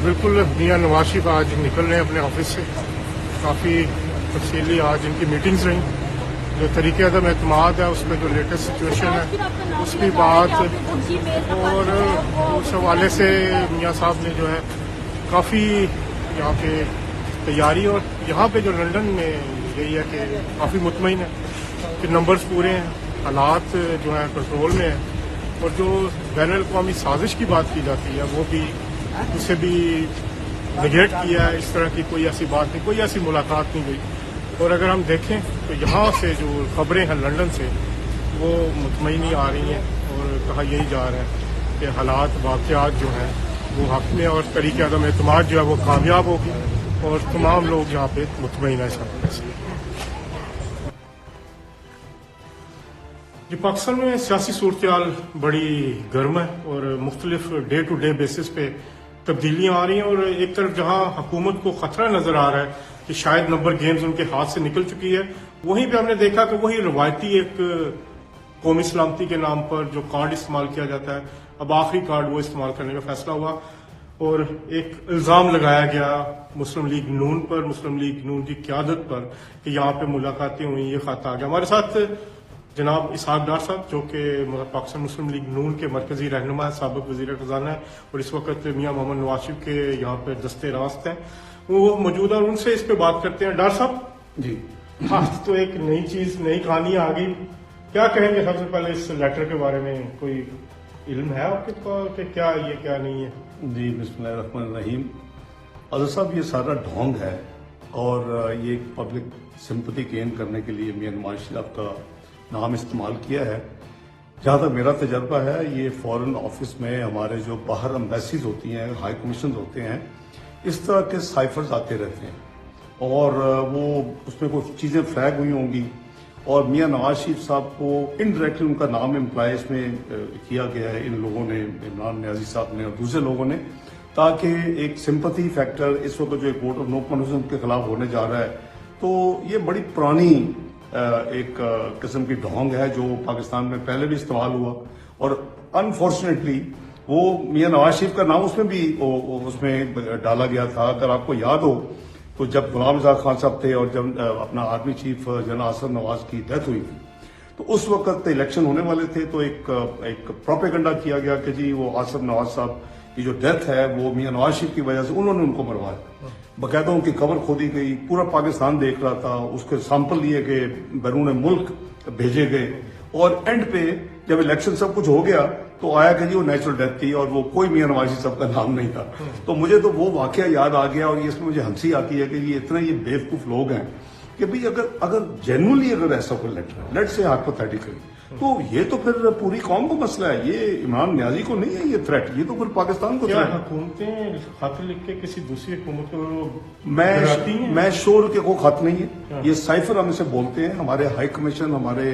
बिल्कुल मियां नवाज शरीफ आज निकल रहे हैं अपने ऑफिस से। काफ़ी तफसीली आज इनकी मीटिंग्स रहीं। जो तरीके अदम एतमाद है उस पर जो लेटेस्ट सिचुएशन है उसकी बात, और उस हवाले से मियां साहब ने जो है काफ़ी यहाँ पे तैयारी, और यहाँ पे जो लंदन में यही है कि काफ़ी मुतमईन है कि नंबर्स पूरे हैं, हालात जो है कंट्रोल में है, और जो बैनुल-अक़वामी साजिश की बात की जाती है वो भी उसे भी निगेट किया है। इस तरह की कोई ऐसी बात नहीं, कोई ऐसी मुलाकात नहीं हुई। और अगर हम देखें तो यहाँ से जो खबरें हैं लंदन से वो मुतमईनी आ रही हैं, और कहा यही जा रहा है कि हालात वाक़यात जो हैं वो हक़ में, और तरीके अदम एतमाद जो है वो कामयाब होगी, और तमाम लोग यहाँ पे मुतमईन है इस हवाले से। जी, पाकिस्तान में सियासी सूरत-ए-हाल बड़ी गर्म है और मुख्तलिफ डे टू डे बेसिस पे तब्दीलियाँ आ रही हैं। और एक तरफ जहाँ हुकूमत को खतरा नजर आ रहा है कि शायद नंबर गेम्स उनके हाथ से निकल चुकी है, वहीं पे हमने देखा कि वही रवायती एक कौमी सलामती के नाम पर जो कार्ड इस्तेमाल किया जाता है, अब आखिरी कार्ड वो इस्तेमाल करने का फैसला हुआ, और एक इल्ज़ाम लगाया गया मुस्लिम लीग नून पर, मुस्लिम लीग नून की क़यादत पर कि यहाँ पे मुलाकातें हुई, ये खाता आ गया। हमारे साथ जनाब इसहाक डार साहब जो कि पाकिस्तान मुस्लिम लीग नून के मरकजी रहनुमा है, साबिक वज़ीर ख़ज़ाना है, और इस वक्त मियां मोहम्मद नवाज शरीफ के यहाँ पर दस्ते रास्त हैं, वो मौजूद है, और उनसे इस पे बात करते हैं। डार साहब जी, आज तो एक नई चीज़, नई कहानी आ गई, क्या कहेंगे सबसे पहले इस लेटर के बारे में? कोई इल्म है आपके पास कि क्या ये क्या नहीं है? जी, बिस्मिल्लाहिर्रहमानिर्रहीम। अज़हर साहब, ये सारा ढोंग है, और ये पब्लिक सिंपैथी गेन करने के लिए मियां नवाज शरीफ का नाम इस्तेमाल किया है। जहाँ तक मेरा तजर्बा है, ये फॉरेन ऑफिस में हमारे जो बाहर एम्बेसीज होती हैं, हाई कमीशन होते हैं, इस तरह के साइफर्स आते रहते हैं, और वो उसमें कुछ चीज़ें फ्लैग हुई होंगी, और मियां नवाज शरीफ साहब को इनडायरेक्टली उनका नाम एम्प्लॉय इसमें किया गया है, इन लोगों ने, इमरान न्याजी साहब ने और दूसरे लोगों ने, ताकि एक सिंपैथी फैक्टर इस वक्त जो एक वोट ऑफ नो कॉन्फिडेंस के खिलाफ होने जा रहा है, तो ये बड़ी पुरानी एक किस्म की ढोंग है जो पाकिस्तान में पहले भी इस्तेमाल हुआ, और अनफॉर्चुनेटली वो मियां नवाज शरीफ का नाम उसमें भी उसमें डाला गया था। अगर आपको याद हो तो जब गुलाम रज़ा खान साहब थे और जब अपना army chief general Asif Nawaz की डेथ हुई थी, तो उस वक्त इलेक्शन होने वाले थे, तो एक प्रोपेगेंडा किया गया कि जी वो आसिफ नवाज साहब की जो डेथ है वो मियां नवाज शरीफ की वजह से उन्होंने उनको मरवाया। बाकायदा उनकी कब्र खोदी गई, पूरा पाकिस्तान देख रहा था, उसके सैंपल लिए गए, बैरून मुल्क भेजे गए, और एंड पे जब इलेक्शन सब कुछ हो गया तो आया कि जी वो नेचुरल डेथ थी, और वो कोई मियां नवाज शरीफ साहब का नाम नहीं था। तो मुझे तो वो वाकया याद आ गया, और ये इसमें मुझे हंसी आती है कि ये इतने ये बेवकूफ लोग हैं कि भाई अगर जेन्युइनली अगर ऐसा कोई लेटर है, लेट से हाइपोथेटिकली, तो ये तो फिर पूरी कौम को मसला है, ये इमरान न्याजी को नहीं है ये थ्रेट, ये तो फिर पाकिस्तान को थ्रेट है। हुकूमतें खत लिख के किसी दूसरी हुकूमत को मैं श्योर कि कोई खत नहीं है, ये साइफर हम इसे बोलते हैं। हमारे हाई कमीशन, हमारे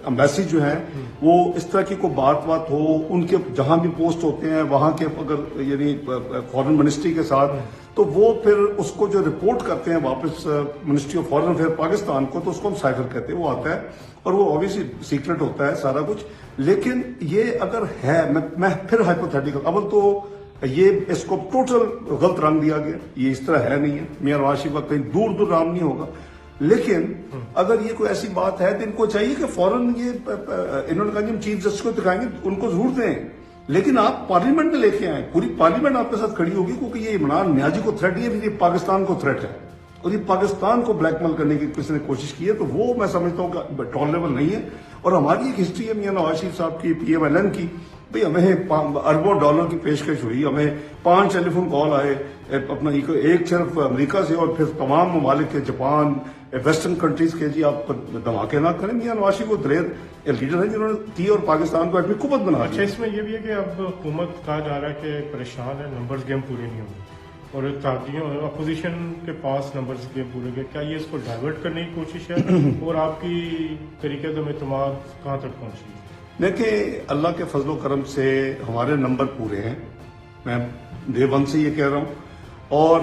एम्बेसी जो है, वो इस तरह की कोई बात हो, उनके जहां भी पोस्ट होते हैं वहां के अगर यानी फॉरेन मिनिस्ट्री के साथ, तो वो फिर उसको जो रिपोर्ट करते हैं वापस ministry of foreign affair Pakistan को, तो उसको हम साइफर कहते हैं। वो आता है और वो ऑब्वियसली सीक्रेट होता है सारा कुछ, लेकिन ये अगर है, मैं फिर हाइपोथेटिकल, अव्वल तो ये इसको टोटल गलत रंग दिया गया, ये इस तरह है नहीं है, मियां नवाज शरीफ का कहीं दूर दूर नाम नहीं होगा। लेकिन अगर ये कोई ऐसी बात है तो इनको चाहिए कि फौरन ये इन्होंने कहा कि हम चीफ जस्टिस को दिखाएंगे, उनको जरूर दें, लेकिन आप पार्लियामेंट में लेके आए, पूरी पार्लियामेंट आपके साथ खड़ी होगी, क्योंकि ये इमरान न्याजी को थ्रेट नहीं है, ये पाकिस्तान को थ्रेट है, और ये पाकिस्तान को ब्लैकमेल करने की किसी ने कोशिश की है, तो वो मैं समझता हूँ कि टॉलरेबल नहीं है। और हमारी एक हिस्ट्री है मियां नवाज शरीफ साहब की, PMLN की, भाई हमें अरबों डॉलर की पेशकश हुई, हमें 5 टेलीफोन कॉल आए, अपना एक सिर्फ अमेरिका से और फिर तमाम ममालिक के, जापान, वेस्टर्न कंट्रीज के, जी आप धमाके ना करें। मियां नवाज शरीफ वो दलेर लीडर है जिन्होंने की और पाकिस्तान को अपनी कुवत बना दिया। अच्छा, इसमें यह भी है कि अब हुकूमत कहा जा रहा है कि परेशान है, नंबर्स गेम पूरी नहीं होगी, और अपोजिशन के पास नंबर्स गेम पूरे गए, क्या ये इसको डाइवर्ट करने की कोशिश है, और आपकी तरीके से एतमाद कहाँ तक पहुंची है? देखिए, अल्लाह के फजलो करम से हमारे नंबर पूरे हैं, मैं डे वन से ये कह रहा हूँ, اور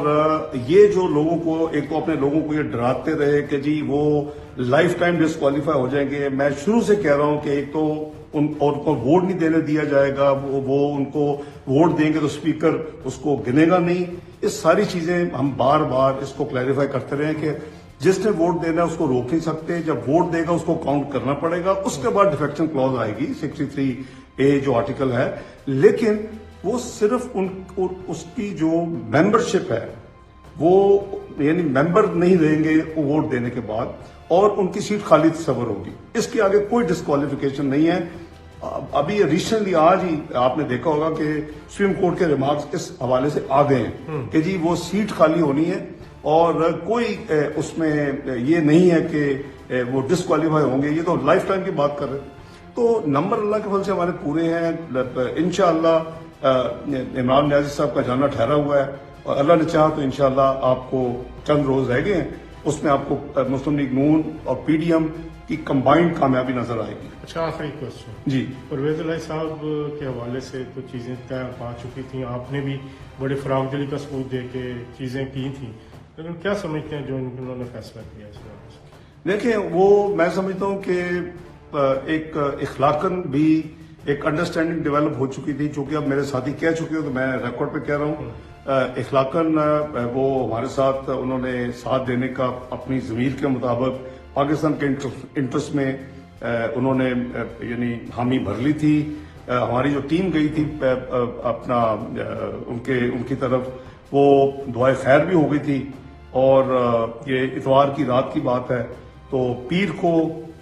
یہ جو لوگوں کو ایک تو اپنے لوگوں کو یہ ڈراتے رہے کہ جی وہ لائف ٹائم ڈسکوالیفائی ہو جائیں گے. میں شروع سے کہہ رہا ہوں کہ ایک تو ان کو ووٹ نہیں دینے دیا جائے گا, وہ ان کو ووٹ دیں گے تو اسپیکر اس کو گنے گا نہیں. یہ ساری چیزیں ہم بار بار اس کو کلیریفائی کرتے رہے کہ جس نے ووٹ دینا ہے اس کو روک نہیں سکتے, جب ووٹ دے گا اس کو کاؤنٹ کرنا پڑے گا, اس کے بعد ڈیفیکشن کلوز آئے گی 63A جو آرٹیکل ہے. لیکن وہ صرف اس کی جو ممبرشپ ہے وہ یعنی ممبر نہیں رہیں گے ووٹ دینے کے بعد, اور ان کی سیٹ خالی تصور ہوگی. اس کے آگے کوئی ڈسکوالیفیکیشن نہیں ہے. ابھی ریسنٹلی آج ہی آپ نے دیکھا ہوگا کہ سپریم کورٹ کے ریمارکس اس حوالے سے آ گئے ہیں کہ جی وہ سیٹ خالی ہونی ہے, اور کوئی اس میں یہ نہیں ہے کہ وہ ڈسکوالیفائی ہوں گے. یہ تو لائف ٹائم کی بات کر رہے ہیں. تو نمبر اللہ کے فضل سے ہمارے پورے ہیں. انشاءاللہ عمران نیازی صاحب کا جانا ٹھہرا ہوا ہے, اور اللہ نے چاہا تو انشاءاللہ آپ کو چند روز رہ گئے ہیں, اس میں آپ کو مسلم لیگ نون اور پی ڈی ایم کی کمبائنڈ کامیابی نظر آئے گی. اچھا, آخری کوشچن جی, پرویز الہی صاحب کے حوالے سے تو چیزیں طے پا چکی تھیں, آپ نے بھی بڑے فراغ دلی کا ثبوت دے کے چیزیں کی تھیں, لیکن کیا سمجھتے ہیں جو انہوں نے فیصلہ کیا اس حوالے سے؟ دیکھیں وہ میں سمجھتا ہوں کہ ایک اخلاقاً بھی ایک انڈرسٹینڈنگ ڈیولپ ہو چکی تھی, چونکہ اب میرے ساتھی کہہ چکے ہو تو میں ریکارڈ پہ کہہ رہا ہوں. اخلاقاً وہ ہمارے ساتھ انہوں نے ساتھ دینے کا اپنی ضمیر کے مطابق پاکستان کے انٹرسٹ میں انہوں نے یعنی حامی بھر لی تھی. ہماری جو ٹیم گئی تھی اپنا ان کی طرف وہ دعائے خیر بھی ہو گئی تھی, اور یہ اتوار کی رات کی بات ہے تو پیر کو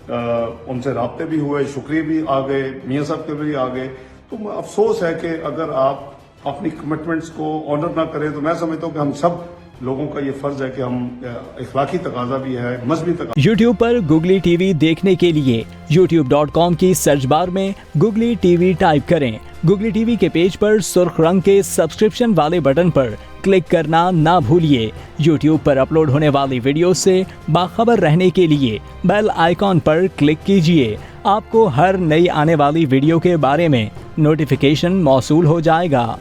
ان سے رابطے بھی ہوئے, شکریہ بھی آ گئے, میاں صاحب کے بھی آ گئے. تو افسوس ہے کہ اگر آپ اپنی کمٹمنٹس کو آنر نہ کریں تو میں سمجھتا ہوں کہ ہم سب لوگوں کا یہ فرض ہے کہ ہم اخلاقی تقاضا بھی ہے, مذہبی تقاضا. یوٹیوب پر گوگلی ٹی وی دیکھنے کے لیے youtube.com کی سرچ بار میں گوگلی ٹی وی ٹائپ کریں. گوگلی ٹی وی کے پیج پر سرخ رنگ کے سبسکرپشن والے بٹن پر کلک کرنا نہ بھولیے. یوٹیوب پر اپلوڈ ہونے والی ویڈیو سے باخبر رہنے کے لیے بیل آئیکن پر کلک کیجیے. آپ کو ہر نئی آنے والی ویڈیو کے بارے میں نوٹیفیکیشن موصول ہو جائے گا.